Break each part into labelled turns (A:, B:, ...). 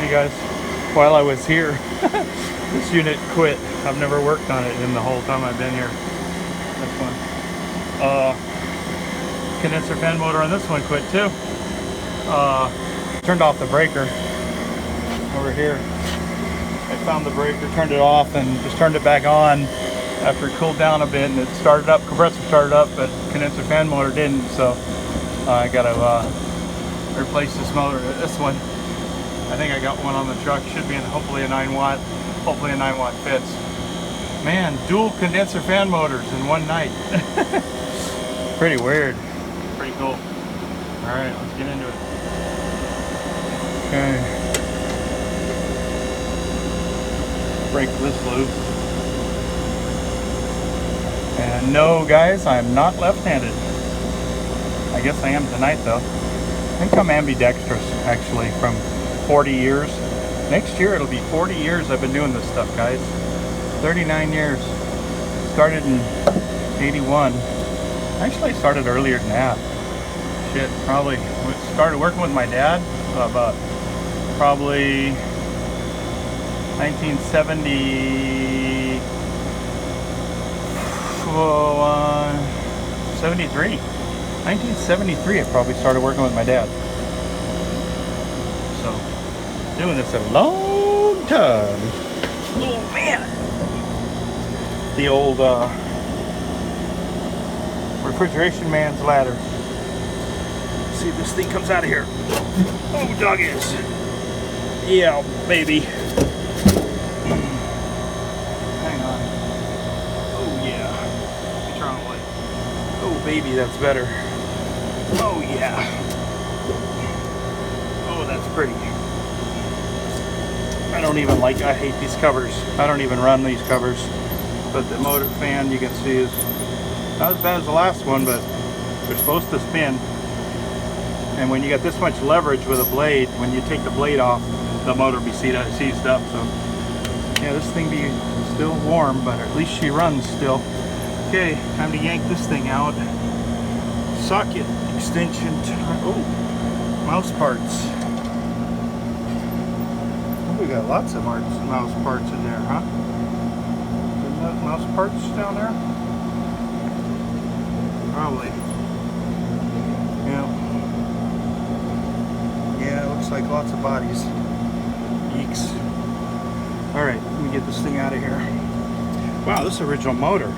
A: you guys, while I was here, this unit quit. I've never worked on it in the whole time I've been here. This one. Condenser fan motor on this one quit too. Turned off the breaker over here. I found the breaker, turned it off, and just turned it back on after it cooled down a bit, and it started up. Compressor started up, but condenser fan motor didn't. So I got to replace this motor. This one, I think I got one on the truck. Should be in hopefully a 9 watt. Hopefully a 9 watt fits. Man, dual condenser fan motors in one night. Pretty weird. Pretty cool. All right, let's get into it. Okay. Break this loose. And no, guys, I'm not left-handed. I guess I am tonight, though. I think I'm ambidextrous, actually, from 40 years. Next year, it'll be 40 years I've been doing this stuff, guys. 39 years. Started in 81. Actually, I started earlier than that. Shit, probably started working with my dad about probably 1970, 73. 1973, I probably started working with my dad. So, doing this a long time. Oh man! The old refrigeration man's ladder. Let's see if this thing comes out of here. Oh, doggies! Yeah, baby. Hang on. Oh yeah. Let me turn on the light. Oh baby, that's better. Oh yeah. Oh, that's pretty. I don't even like, I hate these covers. I don't even run these covers. But the motor fan, you can see, is not as bad as the last one, but they're supposed to spin. And when you got this much leverage with a blade, when you take the blade off, the motor be seized up. So yeah, this thing be still warm, but at least she runs still. Okay, time to yank this thing out. Socket extension. Oh, mouse parts. Oh, we got lots of mouse parts in there, huh? Isn't that mouse parts down there? Probably. Yeah. Yeah, it looks like lots of bodies. Yeeks. Alright, let me get this thing out of here. Wow, this is original motor.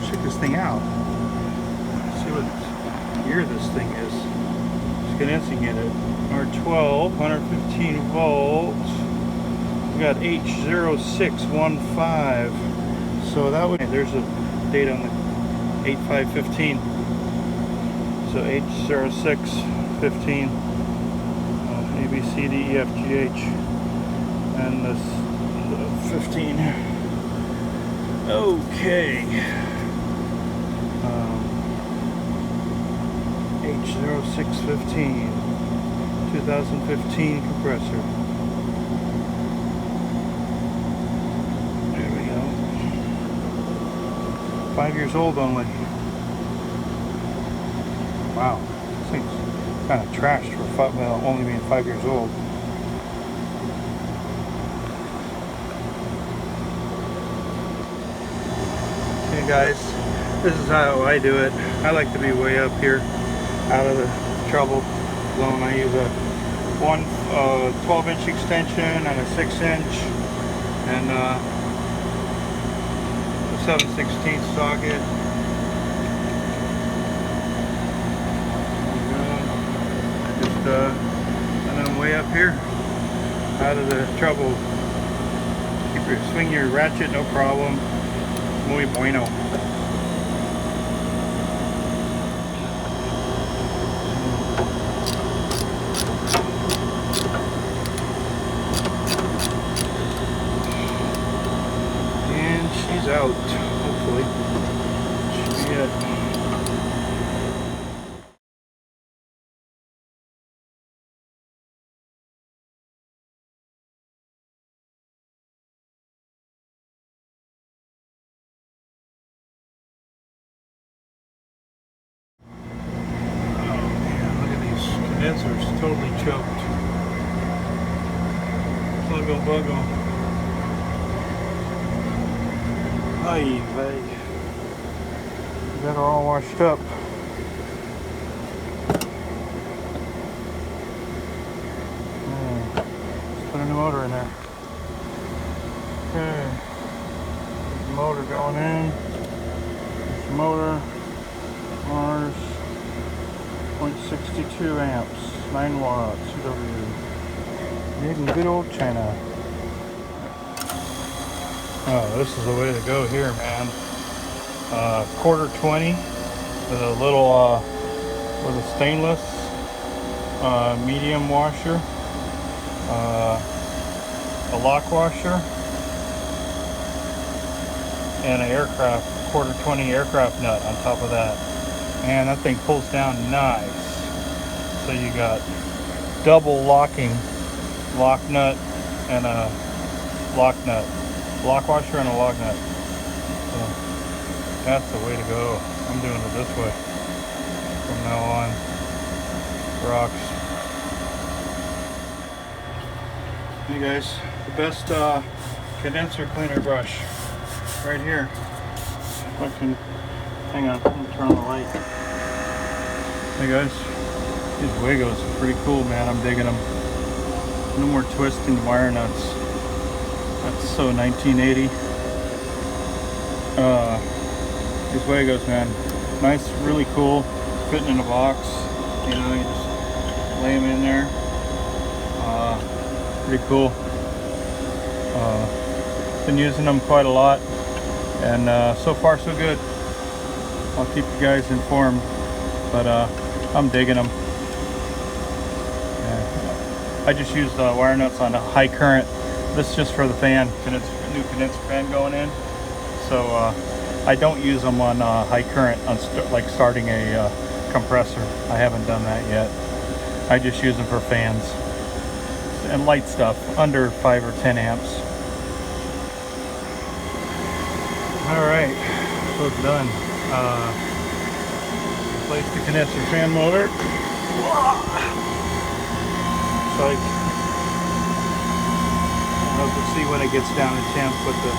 A: Check this thing out. Let's see what year this thing is. It's condensing unit. R12, 115 volts. We got H0615. So that would, there's a date on the 8515. So H0615. A, B, C, D, E, F, G, H. And this 15. Okay. H0615. 2015 compressor. There we go. 5 years old only. Wow. This thing's kind of trashed for only being 5 years old. Okay guys, this is how I do it. I like to be way up here, out of the trouble zone. I use a 12-inch extension and a 6-inch and a 7/16 socket. And I'm way up here, out of the trouble. Swing your ratchet, no problem. Muy bueno. And she's out, hopefully. Should be it. Condenser's totally choked. Buggle, buggle. Ay, vey. Got her all washed up. Let's put a new motor in there. Okay. There's the motor going in. There's the motor. Mars. 0.62 amps. 9 watts. CW. Made in good old China. Oh, this is the way to go here, man. Quarter 20 with a little, with a stainless medium washer, a lock washer, and an aircraft, quarter 20 aircraft nut on top of that. Man, that thing pulls down nice. So you got double locking lock nut and a lock nut. Lock washer and a lock nut. So that's the way to go. I'm doing it this way from now on. Rocks. Hey guys, the best condenser cleaner brush right here. If I can, hang on, let me turn on the light. Hey guys, these Wagos are pretty cool, man. I'm digging them. No more twisting wire nuts. That's so 1980. These Wagos, man, nice, really cool, fitting in a box. You know, you just lay them in there. Pretty cool. Been using them quite a lot, and so far so good. I'll keep you guys informed, but I'm digging them. I just used wire nuts on a high current. This is just for the fan, new condenser fan going in. So I don't use them on high current, on like starting a compressor. I haven't done that yet. I just use them for fans and light stuff under 5 or 10 amps. All right, so it's done. Replace the condenser fan motor. Like, I'll have to see when it gets down to temp what the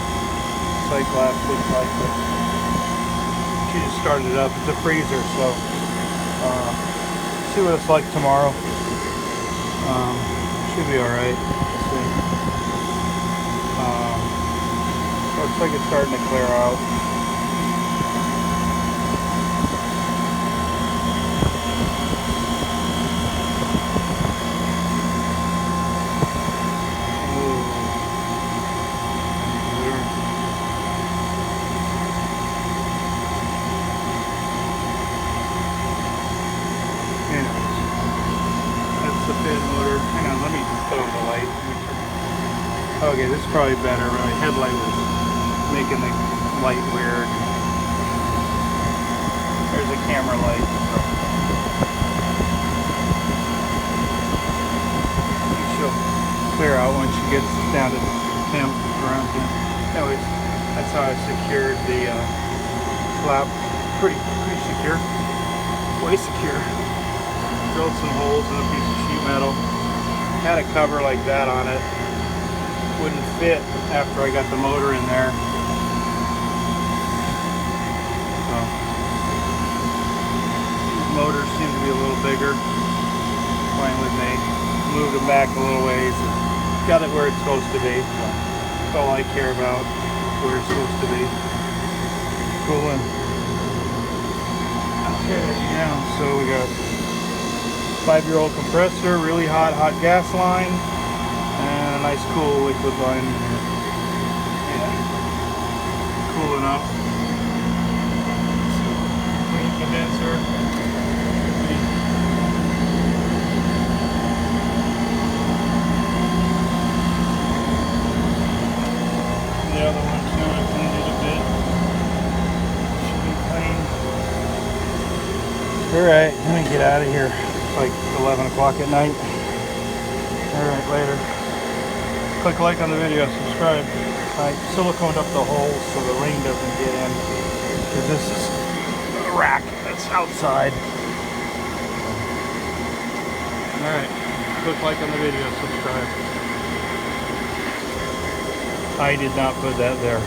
A: sight glass looks like, but she just started it up. It's a freezer, so see what it's like tomorrow. Should be alright. Let's see. Looks like it's starting to clear out. Okay, this is probably better. My headlight was making the light weird. There's a camera light. She'll clear out when she gets down to temp, around temp. Anyways, that's how I secured the flap. Pretty secure. Way secure. Drilled some holes in a piece of sheet metal. Had a cover like that on it. Wouldn't fit after I got the motor in there. So, these motors seem to be a little bigger. Fine with me. Moved them back a little ways. Got it where it's supposed to be. So that's all I care about, where it's supposed to be. Cooling. Okay, yeah, so we got 5-year-old compressor, really hot gas line. And a nice cool liquid line in here. Yeah. Cool enough. Clean condenser. The other one too, I cleaned it a bit. Should be clean. Alright, let me get out of here. It's like 11 o'clock at night. Alright, later. Click like on the video, subscribe. I siliconed up the holes so the rain doesn't get in, because this is a rack that's outside. Alright, click like on the video, subscribe. I did not put that there.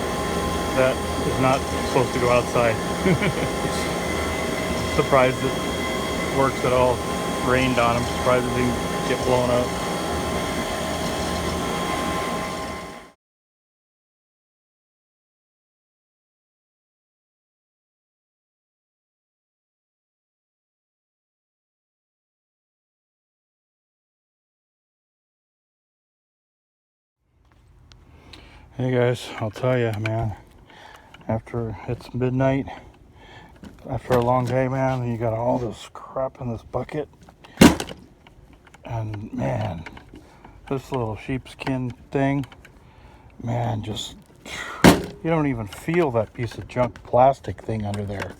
A: That is not supposed to go outside. Surprised it works at all. Rained on them. Surprised it didn't get blown up. Hey guys, I'll tell you, man, after it's midnight, after a long day, man, you got all this crap in this bucket, and man, this little sheepskin thing, man, just, you don't even feel that piece of junk plastic thing under there.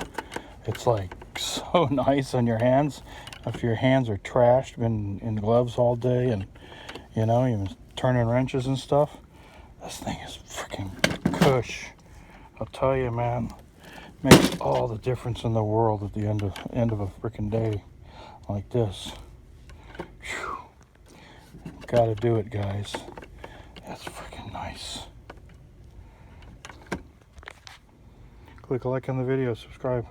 A: It's like so nice on your hands after your hands are trashed, been in gloves all day, and you know, you've been turning wrenches and stuff. This thing is freaking cush. I'll tell you, man, makes all the difference in the world at the end of a freaking day like this. Whew. Gotta do it, guys. That's freaking nice. Click a like on the video, subscribe.